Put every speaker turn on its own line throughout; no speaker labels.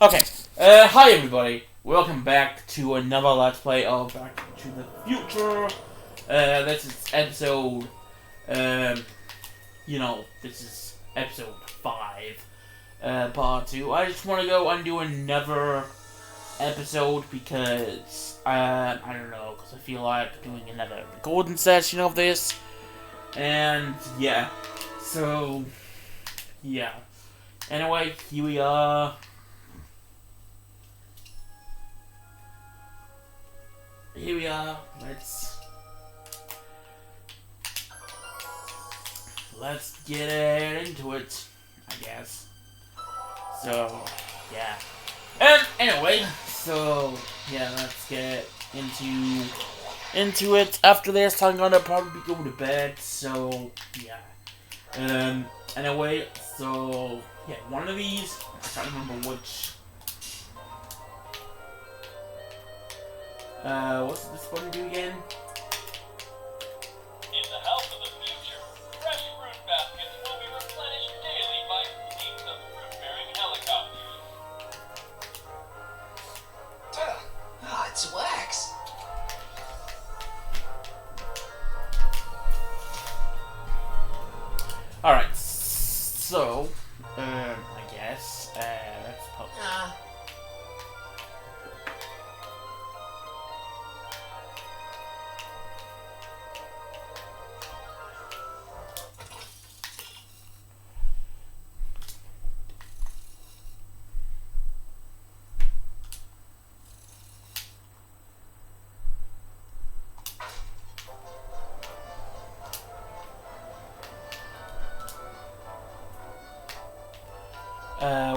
Okay, hi everybody. Welcome back to another Let's Play of Back to the Future. This is episode, this is episode 5, part 2. I just want to go and do another episode because, I don't know, because I feel like doing another recording session of this. And, yeah. So, yeah. Anyway, here we are. Here we are. Let's get into it, I guess. So, yeah. And anyway, so yeah, let's get into it. After this, I'm gonna probably go to bed. So yeah. Anyway, so yeah, one of these. I can't remember which. What's this one do again?
In the house of the future, fresh fruit baskets will be replenished daily by fleets of fruit-bearing helicopters.
It's wax.
Alright, so, I guess, let's put...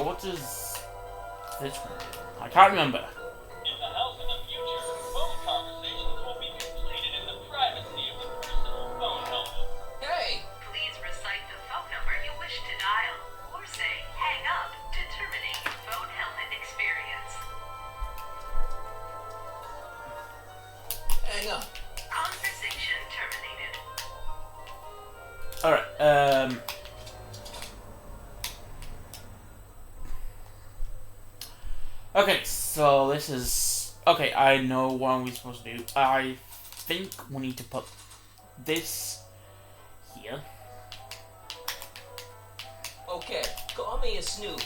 what does this one do? I can't remember.
In the house of the future, phone conversations will be completed in the privacy of the personal phone helmet.
Hey!
Please recite the phone number you wish to dial, or say hang up to terminate your phone helmet experience.
Hang up.
Conversation terminated.
Alright, okay, so this is... Okay, I know what we're supposed to do. I think we need to put this here.
Okay, call me a snoop.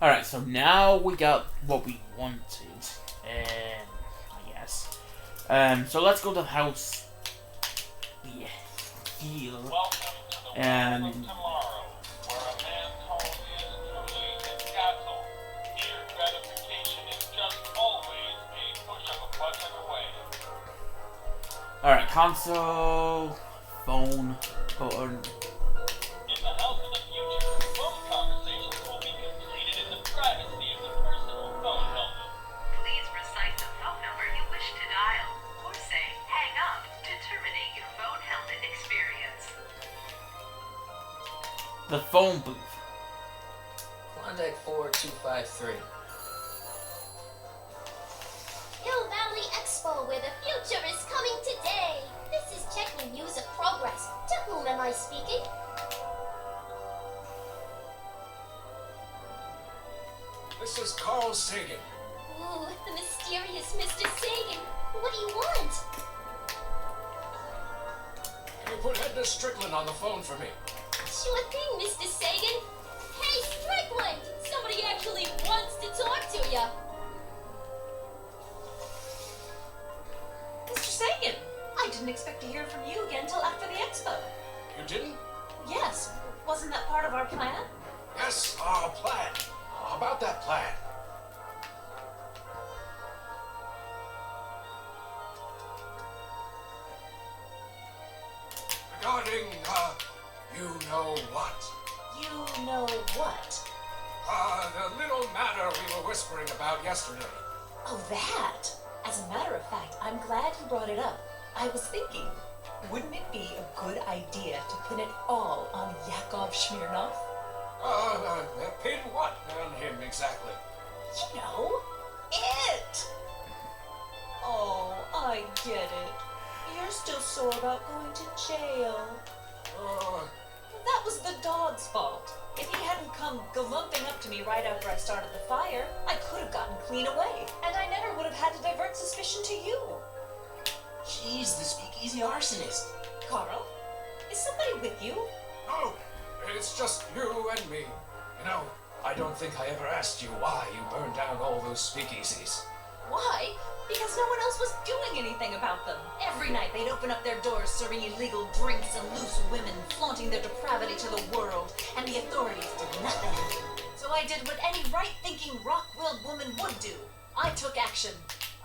Alright, so now we got what we wanted, I guess. So let's go to the house. Yeah, here.
Welcome to the
And...
world of tomorrow, where a man's home is truly his castle. Here, gratification is just always a push of a button away.
Alright, console, phone, button.
In the house of the future, phone conversations will be completed in the privacy of the personal phone helmet.
Please recite the phone number you wish to dial, or say hang up to terminate your phone helmet experience.
The phone booth.
Klondike 4253.
Hill Valley Expo, where the future is coming today. This is checking news of progress. To whom am I speaking?
This is Carl Sagan.
Ooh, the mysterious Mr. Sagan. What do you want?
Can you put Edna Strickland on the phone for me?
Sure thing, Mr. Sagan. Hey, Strickland! Somebody actually wants to talk to you.
Mr. Sagan, I didn't expect to hear from you again till after the expo.
You didn't?
Yes, wasn't that part of our plan?
Yes, our plan. How about that plan? Regarding, you know what?
You know what?
The little matter we were whispering about yesterday.
Oh, that! As a matter of fact, I'm glad you brought it up. I was thinking, wouldn't it be a good idea to pin it all on Yakov Smirnov?
Pin what on him exactly?
You know, it! Oh, I get it. You're still sore about going to jail. That was the dog's fault. If he hadn't come galumping up to me right after I started the fire, I could have gotten clean away, and I never would have had to divert suspicion to you.
She's the speakeasy arsonist.
Carl, is somebody with you?
No, it's just you and me. You know, I don't think I ever asked you why you burned down all those speakeasies.
Why? Because no one else was doing anything about them. Every night they'd open up their doors serving illegal drinks and loose women, flaunting their depravity to the world, and the authorities did nothing. So I did what any right-thinking, rock-willed woman would do. I took action.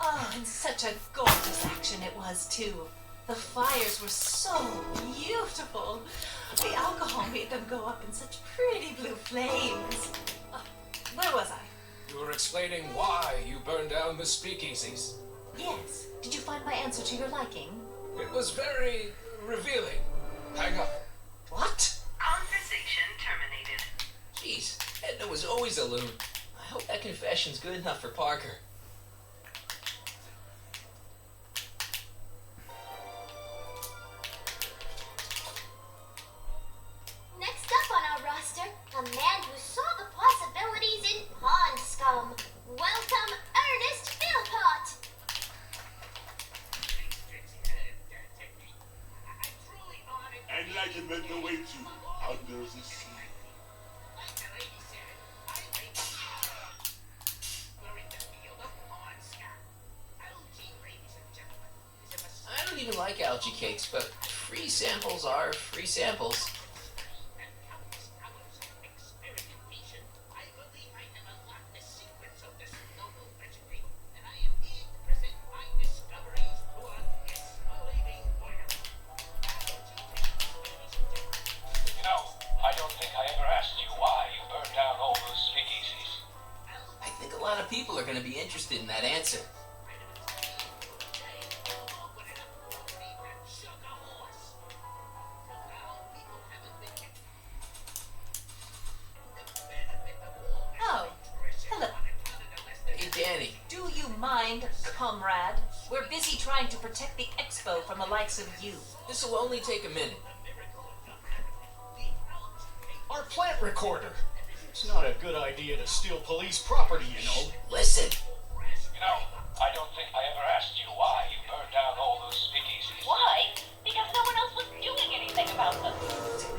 Oh, and such a gorgeous action it was, too. The fires were so beautiful. The alcohol made them go up in such pretty blue flames. Where was I?
You were explaining why you burned down the speakeasies.
Yes. Did you find my answer to your liking?
It was very revealing. Hang up.
What?
Conversation terminated.
Jeez, Edna was always a loon. I hope that confession's good enough for Parker.
Next up on our roster, a man who saw the possibilities in pond scum. Welcome, Ernest Philpott.
Enlightenment awaits you under the sea.
I don't even like algae cakes, but free samples are free samples.
You know, I don't think I ever asked you why you burned down all those speakeasies.
I think a lot of people are going to be interested in that answer.
Oh, hello.
Hey, Danny.
Do you mind, comrade? We're busy trying to protect the expo from the likes of you.
This will only take a minute.
Our plant recorder. It's not a good idea to steal police property, you know.
Listen.
You know, I don't think I ever asked you why you burned down all those speakeasies.
Why? Because no one else was doing anything about them.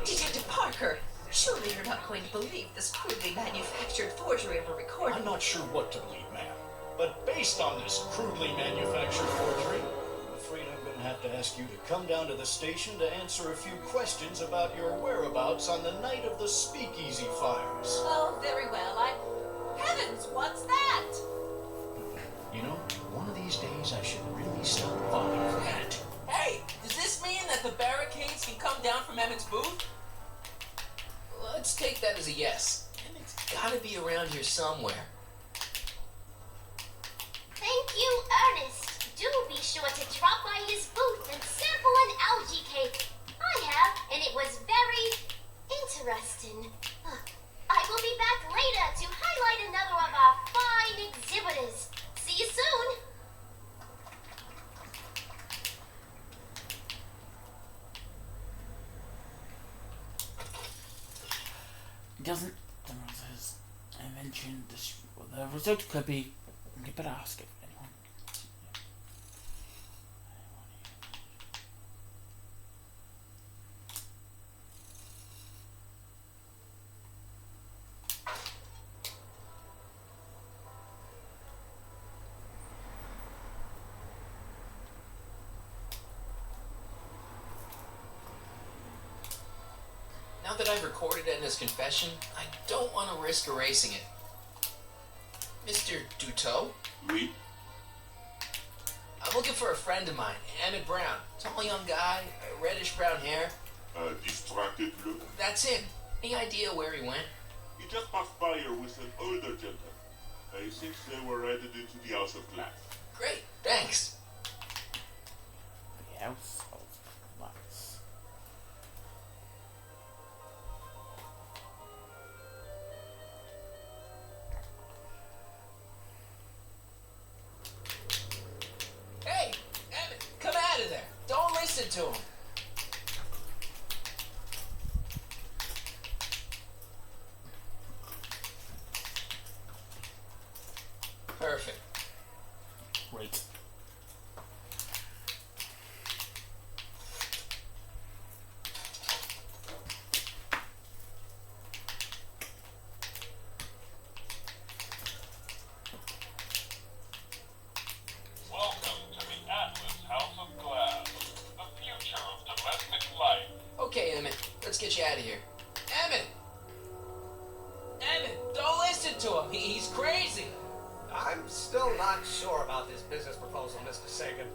Detective Parker, surely you're not going to believe this crudely manufactured forgery of a recording.
I'm not sure what to believe, ma'am. But based on this crudely manufactured forgery, I'm afraid I'm going to have to ask you to come down to the station to answer a few questions about your whereabouts on the night of the speakeasy fires.
Oh, very well. Heavens, what's that?
You know, one of these days I should really stop falling for that.
Hey, does this mean that the barricades can come down from Emmett's booth? Let's take that as a yes. Emmett's gotta be around here somewhere.
Thank you, Ernest. Do be sure to drop by his booth and sample an algae cake. I have, and it was very interesting. I will be back later to highlight another of our fine exhibitors. See you soon.
Doesn't I mentioned this? The result could be. You better ask if anyone.
Now that I've recorded Edna's confession, I don't want to risk erasing it. Mr. Duteau?
Oui.
I'm looking for a friend of mine, Emmett Brown. Tall young guy, reddish brown hair.
Distracted look.
That's him. Any idea where he went?
He just passed by here with an older gentleman. I think they were headed into the House of Glass.
Great, thanks.
The House of Glass.
to him. Perfect.
Great.
Welcome to the Atlas House of Glass, the future of domestic life.
Okay, Emmett, let's get you out of here. Emmett! Emmett, don't listen to him. He's crazy.
I'm still not sure about this business proposal, Mr. Sagan.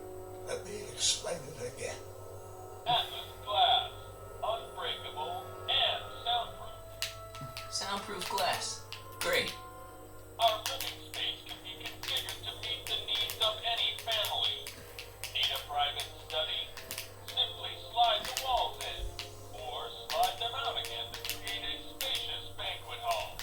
Let me explain it again.
Atlas Glass, unbreakable and soundproof.
Soundproof glass. Great.
Our living space can be configured to meet the needs of any family. Need a private study? Simply slide the walls in, or slide them out again to create a spacious banquet hall.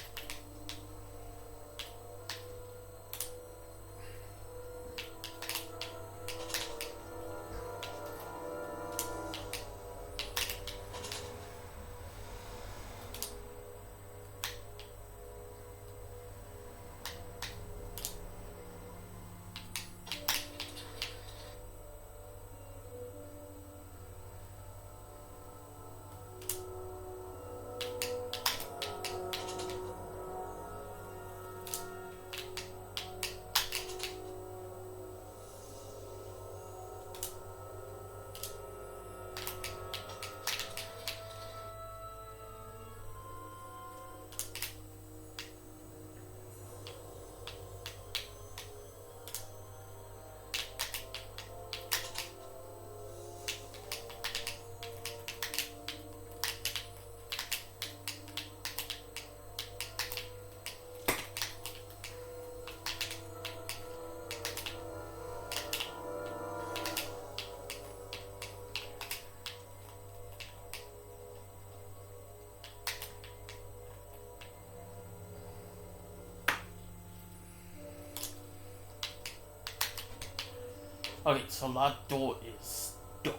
Okay, so that door is stuck.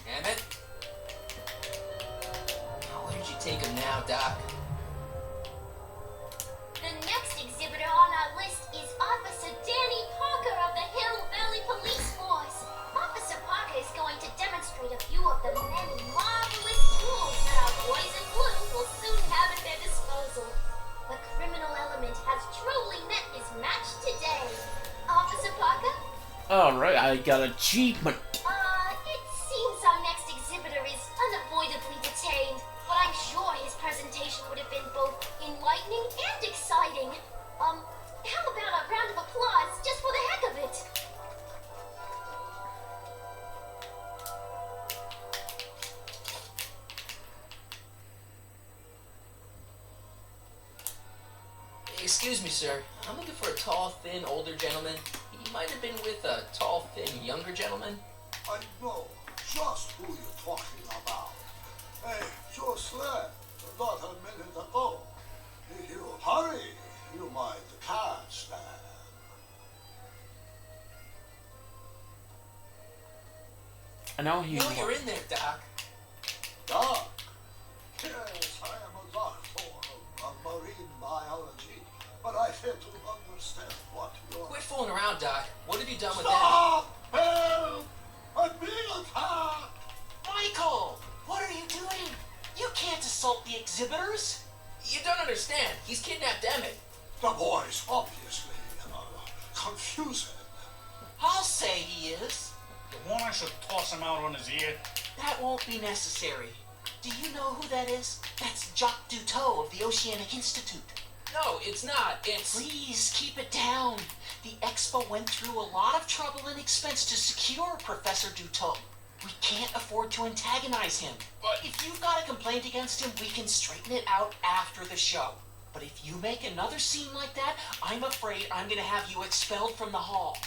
Emmett? Where did you take him now, Doc?
The next exhibitor on our list is Officer Danny Parker of the Hill Valley Police Force. Officer Parker is going to demonstrate a few of the many marvelous tools that our boys in blue will soon have at their disposal. The criminal element has truly met his match today. Officer Parker?
Alright, I got achievement.
It seems our next exhibitor is unavoidably detained, but I'm sure his presentation would have been both enlightening and exciting. How about a round of applause just for the heck of it?
Excuse me, sir. I'm looking for a tall, thin, older gentleman. He might have been with a tall, thin, younger gentleman.
I know just who you're talking about. Hey, just left not a minute ago. If you hurry, you might catch them.
I know he
No, you're in there, Doc.
Doc? Yes, I am a doctor of marine biology, but I fail to understand what you're...
Quit fooling around, Doc. What have you done with
Stop! Help! I'm being attacked!
Michael! What are you doing? You can't assault the exhibitors!
You don't understand. He's kidnapped Emmett.
The boy's obviously confused.
I'll say he is.
You want I should toss him out on his ear?
That won't be necessary. Do you know who that is? That's Jacques Duteau of the Oceanic Institute.
No, it's not. It's...
Please keep it down. The Expo went through a lot of trouble and expense to secure Professor Dutot. We can't afford to antagonize him.
But
if you've got a complaint against him, we can straighten it out after the show. But if you make another scene like that, I'm afraid I'm gonna have you expelled from the hall.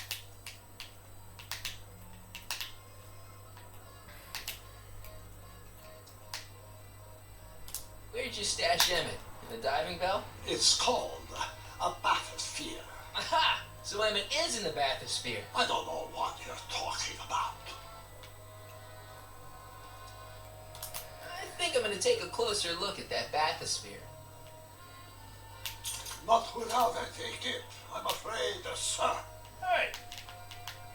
Where'd you stash Emmett? In the diving bell?
It's called a bathysphere.
Aha! So Emmett is in the bathysphere.
I don't know what you're talking about.
I think I'm gonna take a closer look at that bathysphere.
Not without a ticket, I'm afraid, sir.
Hey,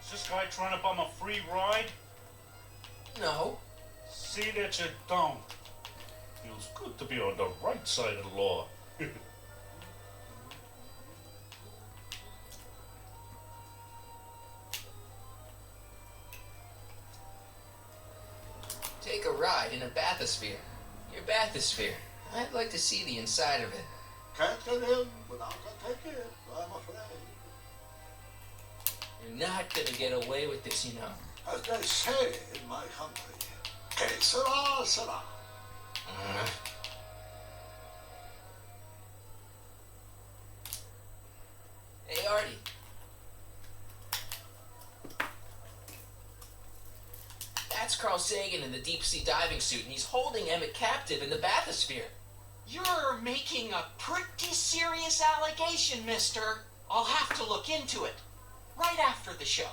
is this guy trying to bum a free ride?
No.
See that you don't. Feels good to be on the right side of the law.
Take a ride in a bathysphere. Your bathysphere. I'd like to see the inside of it.
Can't get in without a ticket, I'm afraid.
You're not gonna get away with this, you know.
As they say in my country, que sera, sera.
Hey, Artie. That's Carl Sagan in the deep-sea diving suit, and he's holding Emmett captive in the bathysphere.
You're making a pretty serious allegation, mister. I'll have to look into it. Right after the show.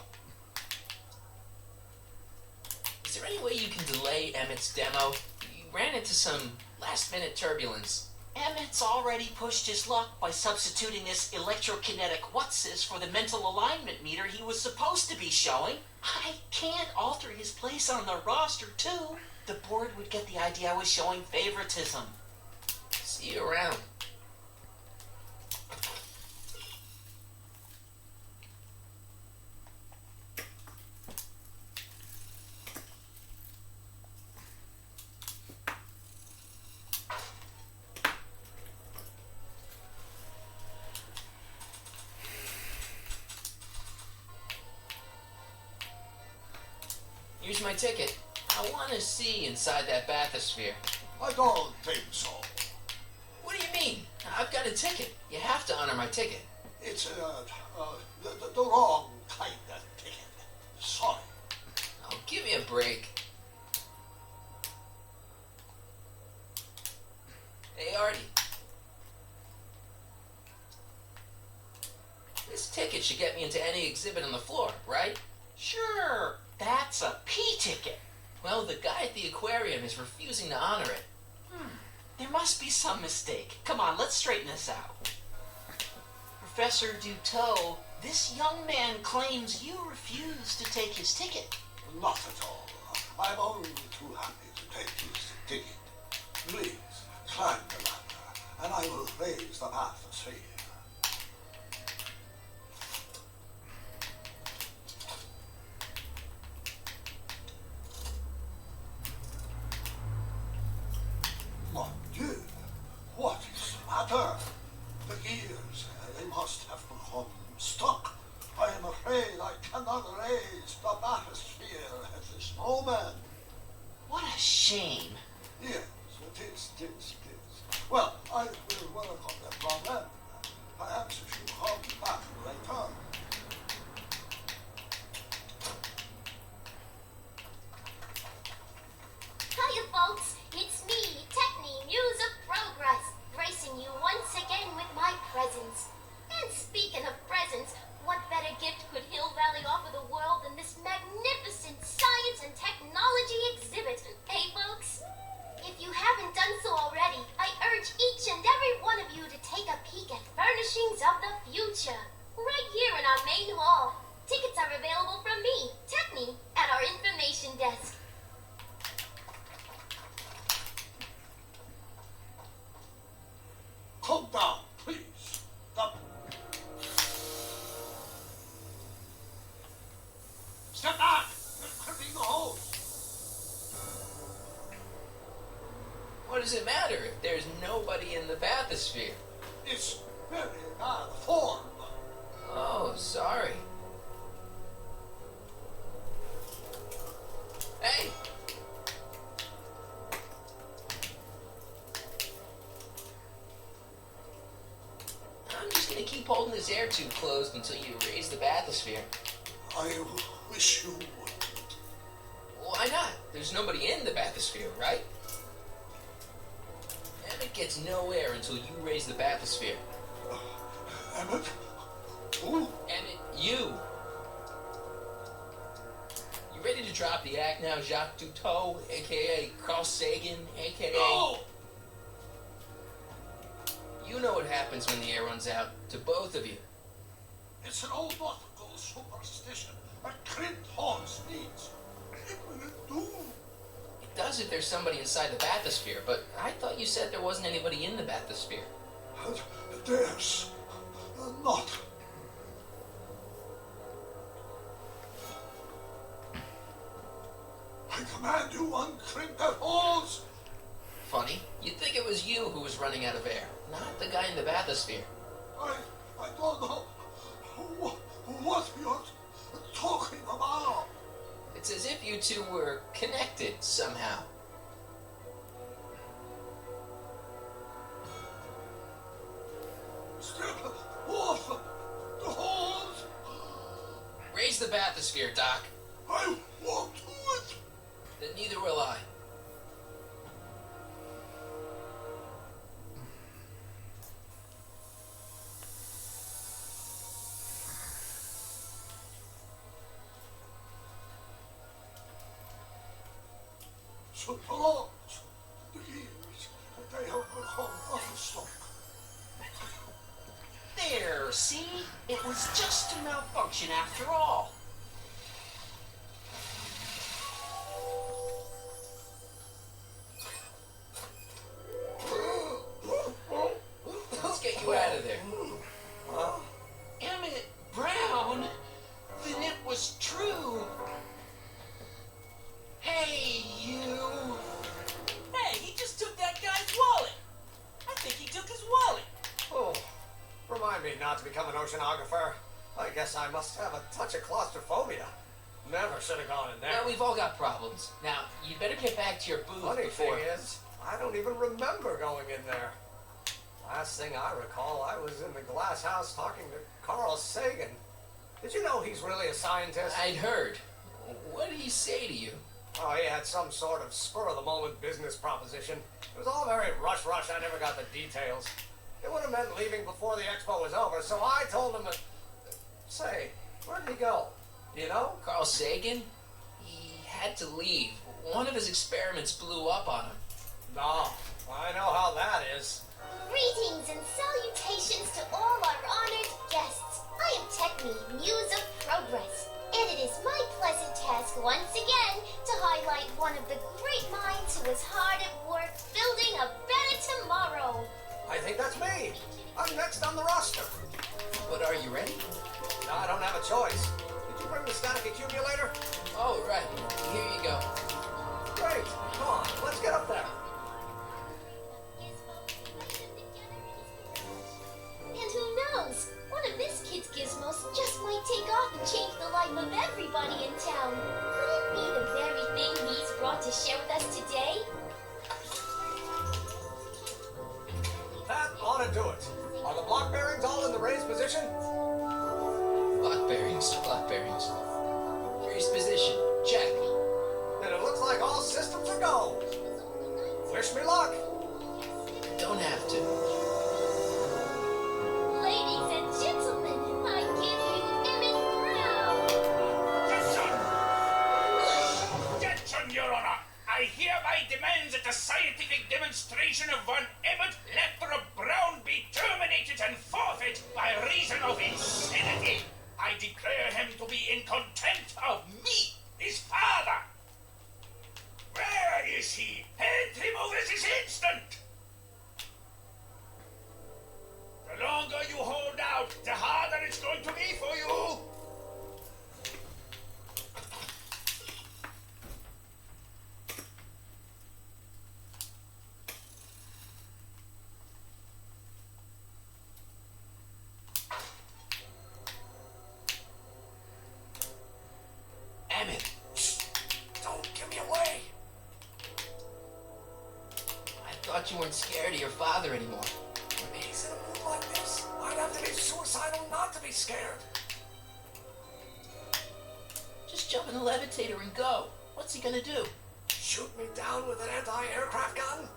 Is there any way you can delay Emmett's demo? You ran into some last-minute turbulence.
Emmett's already pushed his luck by substituting this electrokinetic what's-this for the mental alignment meter he was supposed to be showing. I can't alter his place on the roster, too. The board would get the idea I was showing favoritism.
See you around. Here's my ticket. I want to see inside that bathysphere.
I don't think so.
What do you mean? I've got a ticket. You have to honor my ticket.
It's the wrong kind of ticket. Sorry.
Oh, give me a break. Hey, Artie. This ticket should get me into any exhibit on the floor, right?
Sure, that's a P ticket.
Well, the guy at the aquarium is refusing to honor it.
There must be some mistake. Come on, let's straighten this out. Professor Dutot, this young man claims you refused to take his ticket.
Not at all. I'm only too happy to take his ticket. Please, climb the ladder, and I will raise the bathysphere. Mon Dieu, what is the matter? The gears, they must have become stuck. I am afraid I cannot raise the bathysphere at this moment.
What a shame.
Yes, it is. Well, I will work on the problem. Perhaps if you come back later.
Hiya, folks. It's me, Techni, Muse of Progress, gracing you once again with my presence. And speaking of presents, what better gift could Hill Valley offer the world than this magnificent science and technology exhibit? Hey, folks? If you haven't done so already, I urge each and every one of you to take a peek at Furnishings of the Future, right here in our main hall. Tickets are available from me, Techni, at our information desk.
Calm down, please. Step back! You're cutting the hose.
What does it matter if there's nobody in the bathysphere?
It's very bad form.
Oh, sorry. Hey! I'm just gonna keep holding this air tube closed until you raise the bathysphere.
I wish you would.
Why not? There's nobody in the bathysphere, right? Emmett gets no air until you raise the bathysphere.
Emmett? Who?
Emmett, you! You ready to drop the act now, Jacques Cousteau, a.k.a. Carl Sagan, a.k.a.
No!
You know what happens when the air runs out, to both of you.
It's an old nautical superstition that crimped horns needs. It will do.
It does if there's somebody inside the bathysphere, but I thought you said there wasn't anybody in the bathysphere.
There's not. I command you uncrimp that horns.
Funny. You'd think it was you who was running out of air, not the guy in the bathysphere.
I don't know what you're talking about.
It's as if you two were connected somehow.
Strip off the horns.
Raise the bathysphere, Doc.
I won't do it.
Then neither will I.
So long. The years they have become unstuck.
There, see? It was just a malfunction after all.
Let's get you out of there.
Emmett Brown? Then it was true. Hey, you.
Hey, he just took that guy's wallet. I think he took his wallet.
Oh, remind me not to become an oceanographer. I guess I must have a touch of claustrophobia. Never should have gone in there.
Well, we've all got problems. Now, you better get back to your booth
Funny
before...
thing is, I don't even remember going in there. Last thing I recall, I was in the glass house talking to Carl Sagan. Did you know he's really a scientist?
I'd heard. What did he say to you?
Oh, he had some sort of spur-of-the-moment business proposition. It was all very rush. I never got the details. It would have meant leaving before the expo was over, so I told him to... Say, where did he go? You know?
Carl Sagan? He had to leave. One of his experiments blew up on him.
No, I know how that is.
Greetings and salutations to all our honored guests. I am Techne, Muse of Progress, and it is my pleasant task once again to highlight one of the great minds who was hard at work building a better tomorrow.
I think that's me. I'm next on the roster.
But are you ready?
No, I don't have a choice. Did you bring the static accumulator?
Oh, right. Here you go.
Great. Come on, let's get up there.
And who knows? One of this kid's gizmos just might take off and change the life of everybody in town. Could it be the very thing he's brought to share with us today?
That ought to do it. Are the block bearings all in the raised position?
Block bearings. Raised position. Check.
Then it looks like all systems are go. Wish me luck.
Don't have to.
Ladies and gentlemen, I give you Emmett Brown.
Attention, Your Honor! I hereby demand that the scientific demonstration of one Emmett Lathrop Brown be terminated and forfeit by reason of insanity. I declare him to be in contempt of me, his father. Where is he? Hand him over this instant! The longer you hold out, the harder it's going to be for you.
thought you weren't scared of your father anymore.
When he's in a mood like this, I'd have to be suicidal not to be scared.
Just jump in the levitator and go. What's he gonna do?
Shoot me down with an anti-aircraft gun?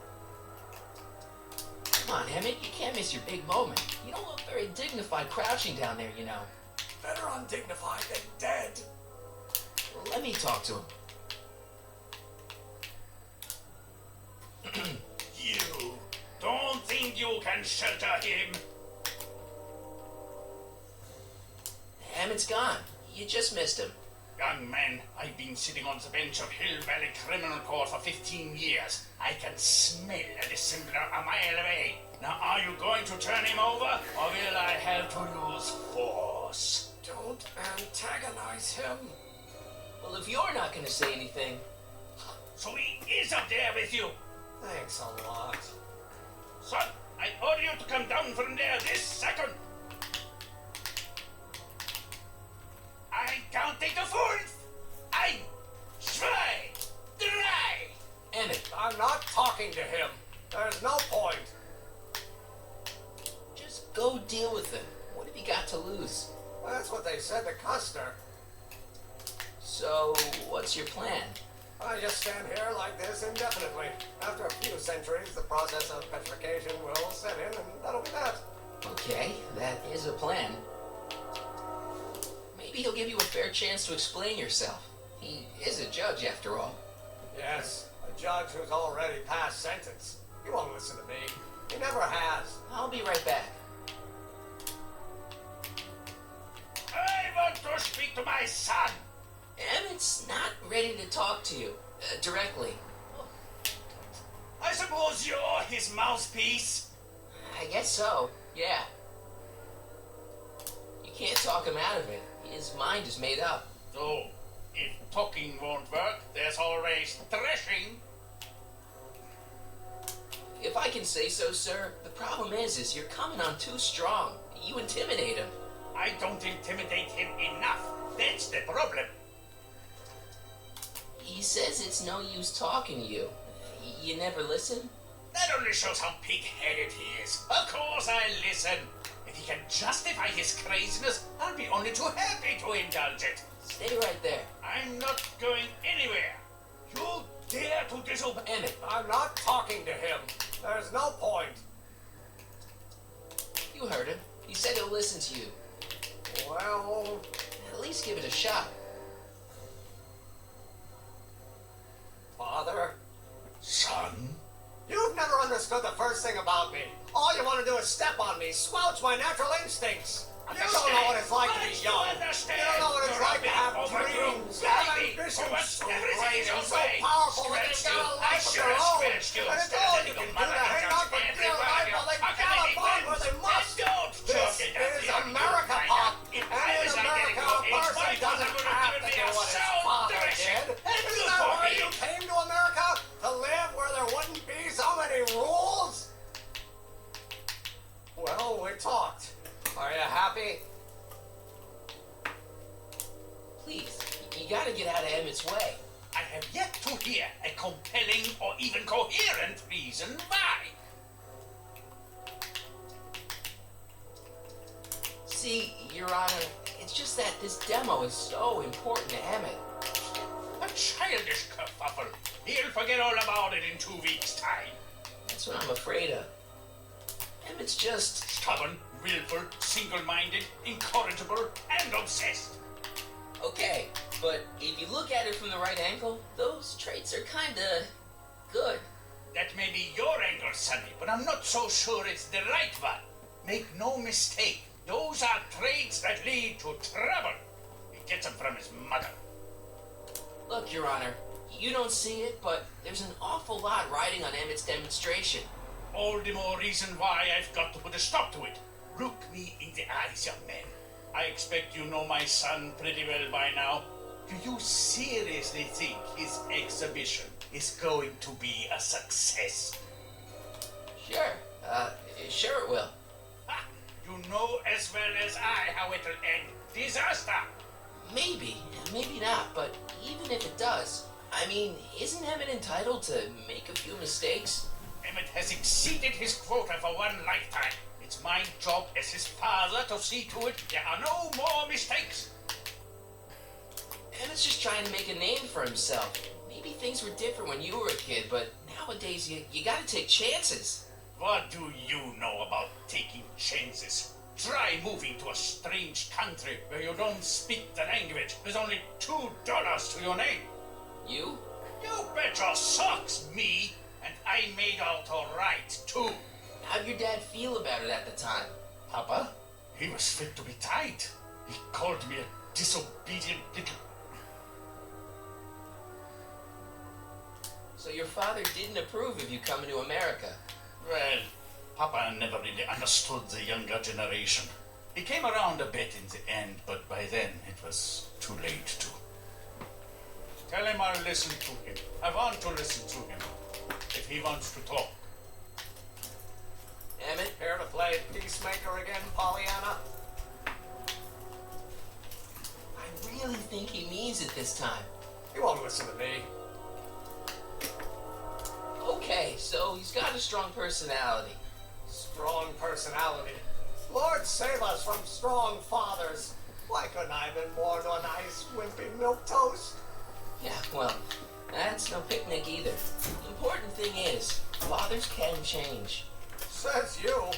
Come on, Emmett, you can't miss your big moment. You don't look very dignified crouching down there, you know.
Better undignified than dead.
Well, let me talk to him.
You don't think you can shelter him?
Emmett's gone. You just missed him.
Young man, I've been sitting on the bench of Hill Valley Criminal Court for 15 years. I can smell a dissembler a mile away. Now, are you going to turn him over, or will I have to use force?
Don't antagonize him.
Well, if you're not gonna say anything...
So he is up there with you?
Thanks a lot.
Son, I order you to come down from there this second. I can't take the fourth. I try. Dry.
Emmett,
I'm not talking to him. There's no point.
just go deal with him. What have you got to lose?
That's what they said to Custer.
So, what's your plan?
I just stand here like this indefinitely. After a few centuries, the process of petrification will set in, and that'll be that.
Okay, that is a plan. Maybe he'll give you a fair chance to explain yourself. He is a judge, after all.
Yes, a judge who's already passed sentence. He won't listen to me. He never has.
I'll be right back.
I want to speak to my son.
Emmett's not ready to talk to you directly.
I suppose you're his mouthpiece.
I guess so, yeah. You can't talk him out of it. His mind is made up.
So, if talking won't work, there's always threshing.
If I can say so, sir, the problem is you're coming on too strong. You intimidate him.
I don't intimidate him enough. That's the problem.
He says it's no use talking to you. You never listen?
That only shows how pig-headed he is. Of course I listen. If he can justify his craziness, I'll be only too happy to indulge it.
Stay right there.
I'm not going anywhere. You dare to disobey
Emmett,
I'm not talking to him. There's no point.
you heard him. He said he'll listen to you.
Well,
At least give it a shot.
Father,
Son?
you've never understood the first thing about me. All you want to do is step on me, squelch my natural instincts. You don't know what it's like to be young. You don't know what it's like to have dreams, have ambitions so great and so powerful that they've got a life of their own. And it's all you can do to hang out for dear life while they gallop on where they must. This is America, Pop. And in America, a person doesn't have to do what his father did. Isn't that why you came to America? To live where there wouldn't be so many rules? Well, we talked. Are you happy?
Please, you gotta get out of Emmett's way.
I have yet to hear a compelling or even coherent reason why.
See, Your Honor, it's just that this demo is so important to Emmett.
A childish kerfuffle. He'll forget all about it in 2 weeks' time.
That's what I'm afraid of. Emmett's just...
Stubborn, willful, single-minded, incorrigible, and obsessed.
Okay, but if you look at it from the right angle, those traits are kinda... good.
That may be your angle, Sonny, but I'm not so sure it's the right one. Make no mistake, those are traits that lead to trouble. He gets them from his mother.
Look, Your Honor, you don't see it, but there's an awful lot riding on Emmett's demonstration.
All the more reason why I've got to put a stop to it. Look me in the eyes, young man. I expect you know my son pretty well by now. Do you seriously think his exhibition is going to be a success?
Sure, sure it will.
Ha! You know as well as I how it'll end. Disaster!
Maybe, maybe not, but even if it does, I mean, isn't Emmett entitled to make a few mistakes?
A Emmett has exceeded his quota for one lifetime. It's my job as his father to see to it there are no more mistakes.
Emmett's just trying to make a name for himself. Maybe things were different when you were a kid, but nowadays you gotta take chances.
What do you know about taking chances? Try moving to a strange country where you don't speak the language. There's only $2 to your name.
You?
You bet your socks, me. And I made out all right, too.
How'd your dad feel about it at the time?
Papa? He was fit to be tied. He called me a disobedient little...
So your father didn't approve of you coming to America?
Well, Papa never really understood the younger generation. He came around a bit in the end, but by then it was too late to. Tell him I'll listen to him. I want to listen to him. If he wants to talk.
Emmett?
Here to play peacemaker again, Pollyanna?
I really think he means it this time.
He won't listen to me.
Okay, so he's got a strong personality.
Strong personality. Lord save us from strong fathers. Why couldn't I have been born on ice, wimpy milquetoast?
Yeah, well, that's no picnic either. The important thing is, fathers can change.
Says you.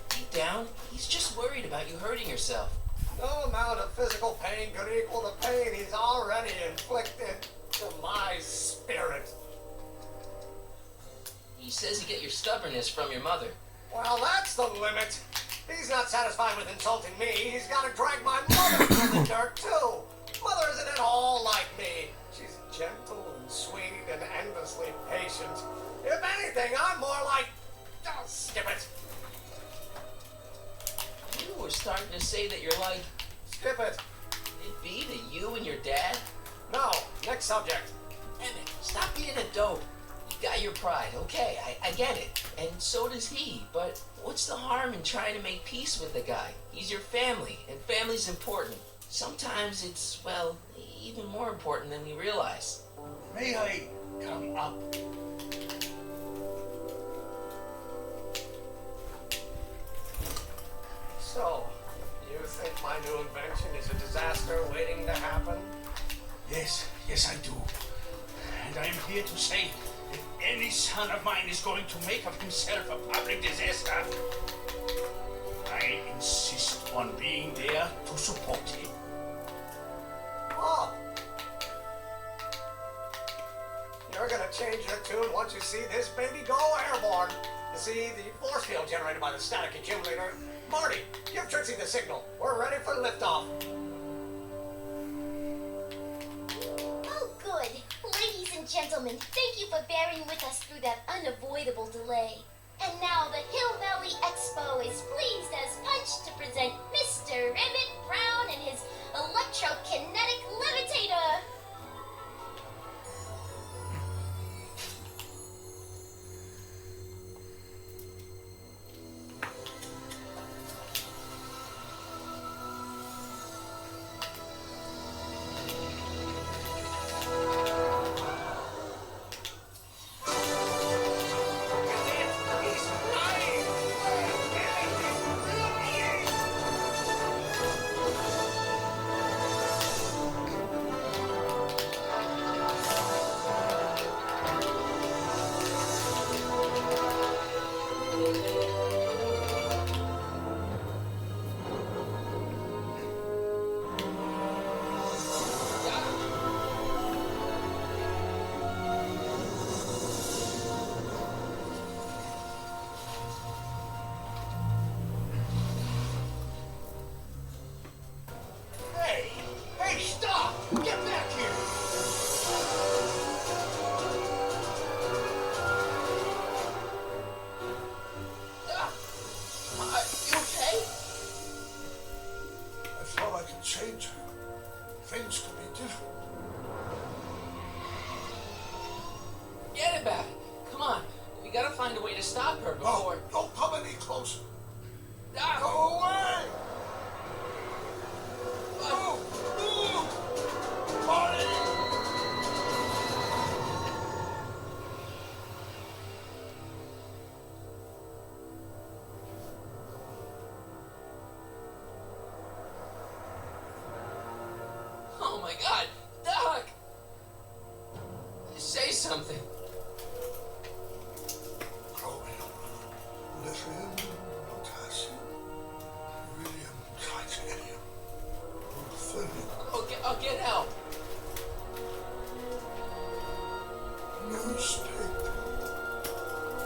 Deep down, he's just worried about you hurting yourself.
No amount of physical pain could equal the pain he's already inflicted to my spirit.
He says you get your stubbornness from your mother.
Well, that's the limit. He's not satisfied with insulting me. He's got to drag my mother through the dirt, too. Mother isn't at all like me. She's gentle and sweet and endlessly patient. If anything, I'm more like... Oh, skip it.
You were starting to say that you're like...
Skip it.
Could it be that you and your dad?
No. Next subject.
Emmett, stop being a dope. You got your pride, okay, I get it. And so does he, but what's the harm in trying to make peace with the guy? He's your family, and family's important. Sometimes it's, well, even more important than we realize.
May I come up?
So, you think my new invention is a disaster waiting to happen?
Yes, I do. And I am here to say, if any son of mine is going to make of himself a public disaster, I insist on being there to support him.
Oh. You're gonna change your tune once you see this baby go airborne. You see, the force field generated by the static accumulator. Marty, give Trixie the signal. We're ready for liftoff.
Oh, good. Ladies and gentlemen, thank you for bearing with us through that unavoidable delay. And now the Hill Valley Expo is pleased as punch to present Mr. Emmett Brown and his electrokinetic levitator.
Hey, stop! Get back here!
Are you okay?
I thought I could change her. Things could be different.
Forget about it. Come on. We gotta find a way to stop her before...
Don't come any closer.
Ah!
Go away! Move! Marty!
my God, Doc! Say something.
Chromium, lithium, potassium, iridium, titanium, ruthenium.
I'll get help.
Newspaper.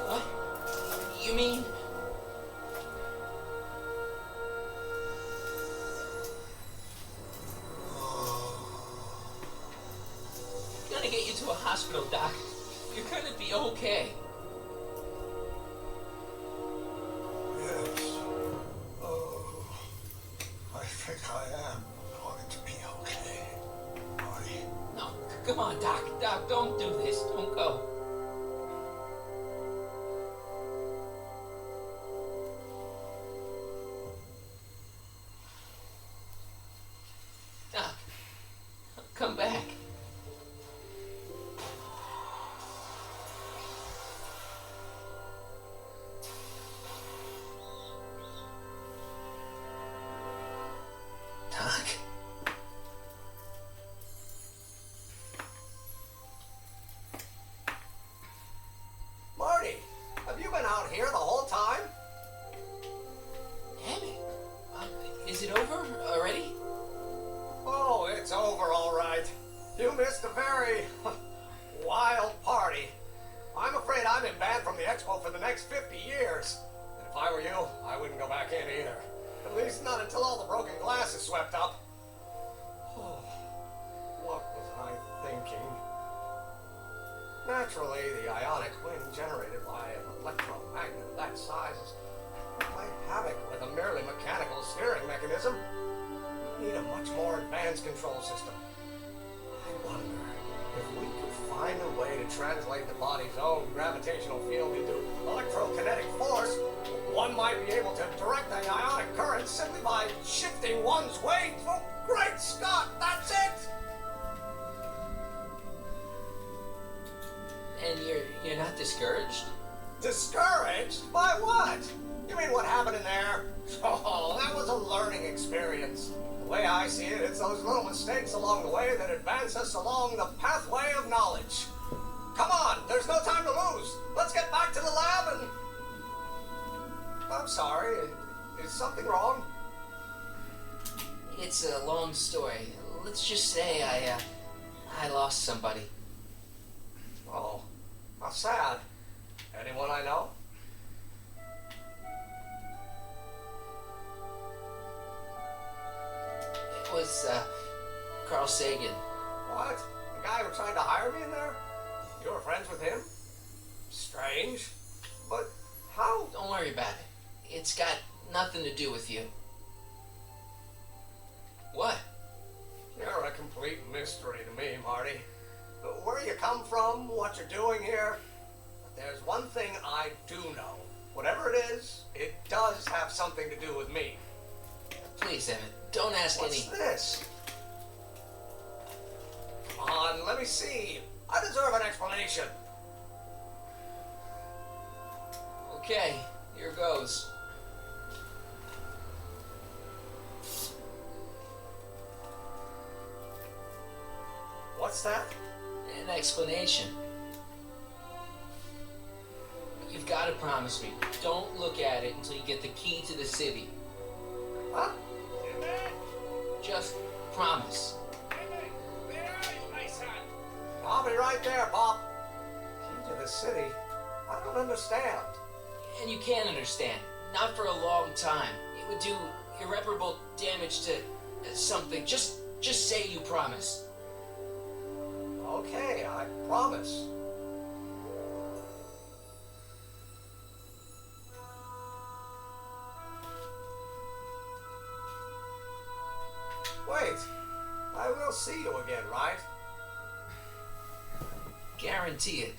What? You mean? I'm gonna get you to a hospital, Doc. You're gonna be okay.
Yes. Oh, I think I am going to be okay, Marty.
No, come on, Doc. Doc, don't do this. Don't go. Doc, come back. Doc?
Marty, have you been out here the whole time?
Damn it. Is it over already?
Oh, it's over all right. You missed a very wild party. I'm afraid I'm in banned from the expo for the next 50 years. And if I were you, I wouldn't go back in either. At least not until all the broken glass is swept up. Oh, what was I thinking? Naturally, the ionic wind generated by an electromagnet that size is play havoc with a merely mechanical steering mechanism. We need a much more advanced control system. I wonder if we could find a way to translate the body's own gravitational field into electrokinetic force. One might be able to direct the ionic current simply by shifting one's weight. Oh, great Scott, that's it!
And you're not discouraged?
Discouraged? By what? You mean what happened in there? Oh, that was a learning experience. The way I see it, it's those little mistakes along the way that advance us along the pathway of knowledge. Come on, there's no time to lose. Let's get back to the lab and... I'm sorry, is something wrong?
It's a long story. Let's just say I lost somebody.
Oh, how sad. Anyone I know?
It was Carl Sagan.
What? The guy who tried to hire me in there? You were friends with him? Strange. But how?
Don't worry about it. It's got nothing to do with you. What?
You're a complete mystery to me, Marty. Where you come from, what you're doing here. But there's one thing I do know. Whatever it is, it does have something to do with me.
Please, Emmett, don't ask
What's
any...
this? Come on, let me see. I deserve an explanation.
Okay, here goes.
What's that?
An explanation. You've got to promise me. Don't look at it until you get the key to the city.
Huh?
Just promise.
Where are you, my son?
I'll be right there, Pop. Key to the city? I don't understand.
And you can't understand. Not for a long time. It would do irreparable damage to something. Just say you promise.
Okay, I promise. Wait, I will see you again, right?
Guarantee it.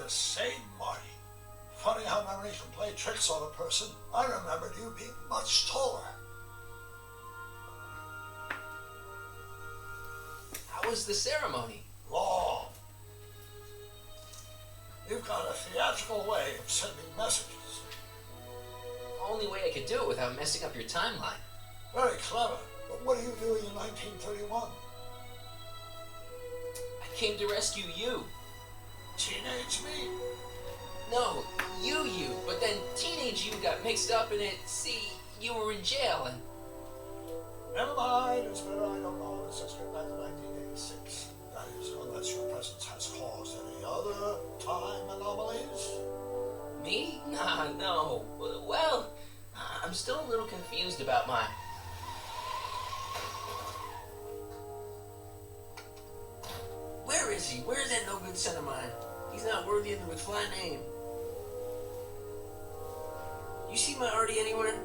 the same, Marty. Funny how memory can play tricks on a person. I remembered you being much taller.
How was the ceremony?
Long. You've got a theatrical way of sending messages.
Only way I could do it without messing up your timeline.
Very clever. But what are you doing in 1931?
I came to rescue you.
Teenage me?
No, you. But then teenage you got mixed up in it. See, you were in jail and...
Never mind. It's better I don't know. Let's just get back to 1986. That is, unless your presence has caused any other time anomalies.
Me? Nah, no. Well, I'm still a little confused about my... Where is he? Where's that no-good son of mine? He's not worthy of the McFly name. You see my Artie anywhere?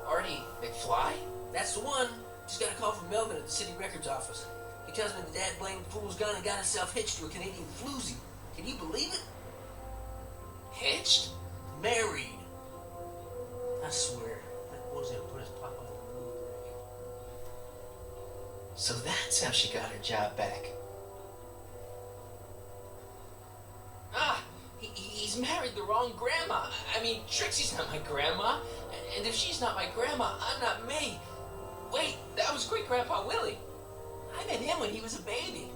Artie McFly? That's the one. Just got a call from Melvin at the city records office. He tells me the dad blamed fool's gone and got himself hitched to a Canadian floozy. Can you believe it? Hitched? Married. I swear, that boy's gonna put his pop on the moon. So that's how she got her job back. Ah, he's married the wrong grandma. I mean, Trixie's not my grandma. And if she's not my grandma, I'm not me. Wait, that was Great-Grandpa Willie. I met him when he was a baby.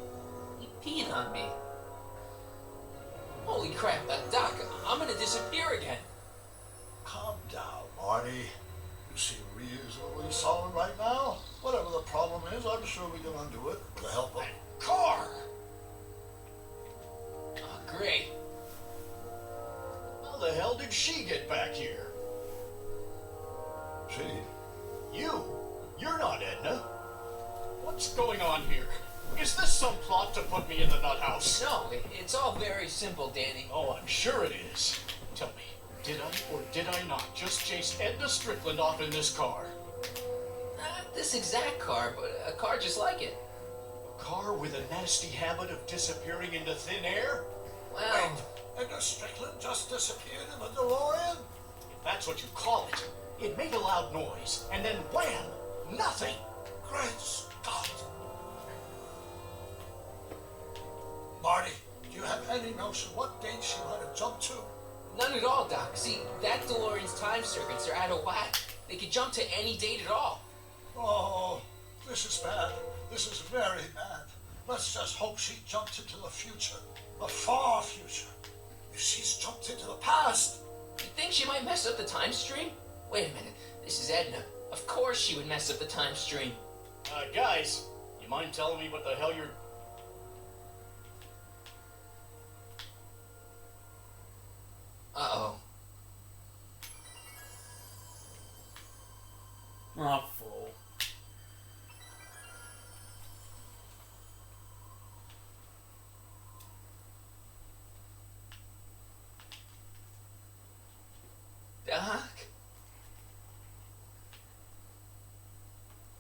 He peed on me. Holy crap, Doc, I'm gonna disappear again.
Calm down, Marty. You seem reasonably solid right now. Whatever the problem is, I'm sure we can undo it with the help of a car.
Oh, great.
How the hell did she get back here?
She?
You? You're not Edna. What's going on here? Is this some plot to put me in the nut house?
No, it's all very simple, Danny.
Oh, I'm sure it is. Tell me, did I or did I not just chase Edna Strickland off in this car?
Not this exact car, but a car just like it.
A car with a nasty habit of disappearing into thin air?
Well...
Wait, Edna Strickland just disappeared in the DeLorean?
If that's what you call it. It made a loud noise, and then wham! Nothing!
Great Scott! Marty, do you have any notion what date she might have jumped to?
None at all, Doc. See, that DeLorean's time circuits are out of whack. They could jump to any date at all.
Oh, this is bad. This is very bad. Let's just hope she jumped into the future. The far future. If she's jumped into the past...
You think she might mess up the time stream? Wait a minute. This is Edna. Of course she would mess up the time stream.
Guys, you mind telling me what the hell you're...
Uh-oh.
Oh, fool.
Doc?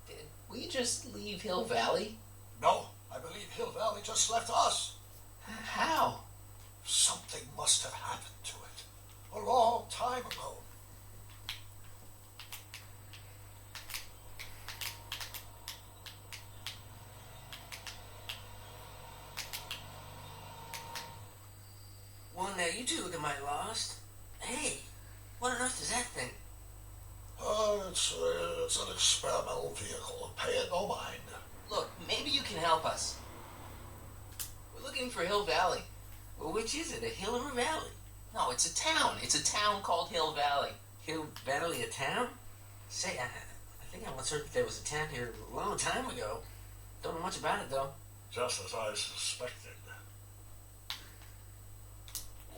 Did we just leave Hill Valley?
No, I believe Hill Valley just left us.
How?
Something must have happened to it. A long time ago.
Well, now you two look mighty lost. Hey, what on earth is that thing?
It's an experimental vehicle. Pay it no mind.
Look, maybe you can help us. We're looking for Hill Valley. Well, which is it, a hill or a valley? No, it's a town. It's a town called Hill Valley. Hill Valley, a town? Say, I think I once heard that there was a town here a long time ago. Don't know much about it, though.
Just as I suspected.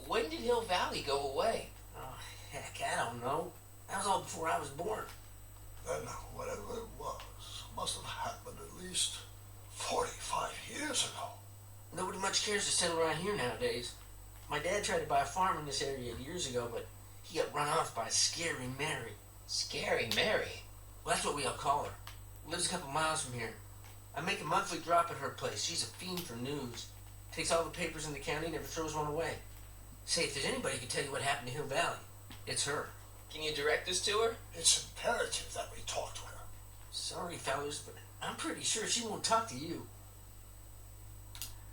When did Hill Valley go away? Oh, heck, I don't know. That was all before I was born.
Then whatever it was must have happened at least 45 years ago.
Nobody much cares to settle around here nowadays. My dad tried to buy a farm in this area years ago, but he got run off by Scary Mary. Scary Mary? Well, that's what we all call her. Lives a couple miles from here. I make a monthly drop at her place. She's a fiend for news. Takes all the papers in the county, never throws one away. Say, if there's anybody who can tell you what happened to Hill Valley, it's her. Can you direct us to her?
It's imperative that we talk to her.
Sorry, fellas, but I'm pretty sure she won't talk to you.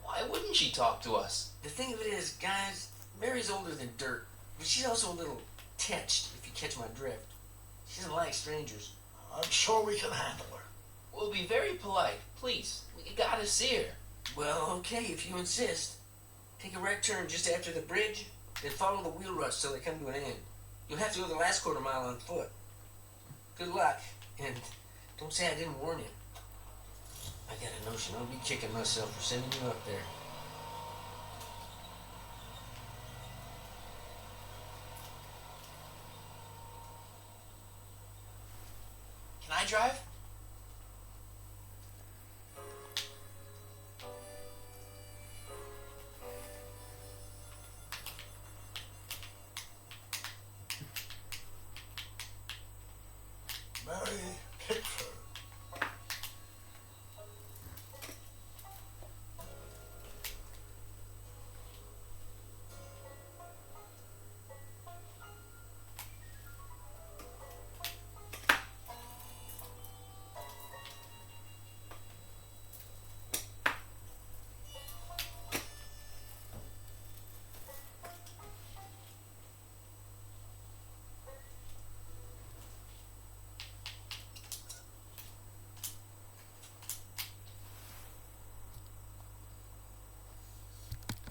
Why wouldn't she talk to us?
The thing of it is, guys, Mary's older than dirt, but she's also a little tetched, if you catch my drift. She doesn't like strangers.
I'm sure we can handle her.
We'll be very polite. Please, we gotta see her.
Well, okay, if you insist. Take a right turn just after the bridge, then follow the wheel ruts till they come to an end. You'll have to go the last quarter mile on foot. Good luck, and don't say I didn't warn you. I got a notion I'll be kicking myself for sending you up there.
Can I drive?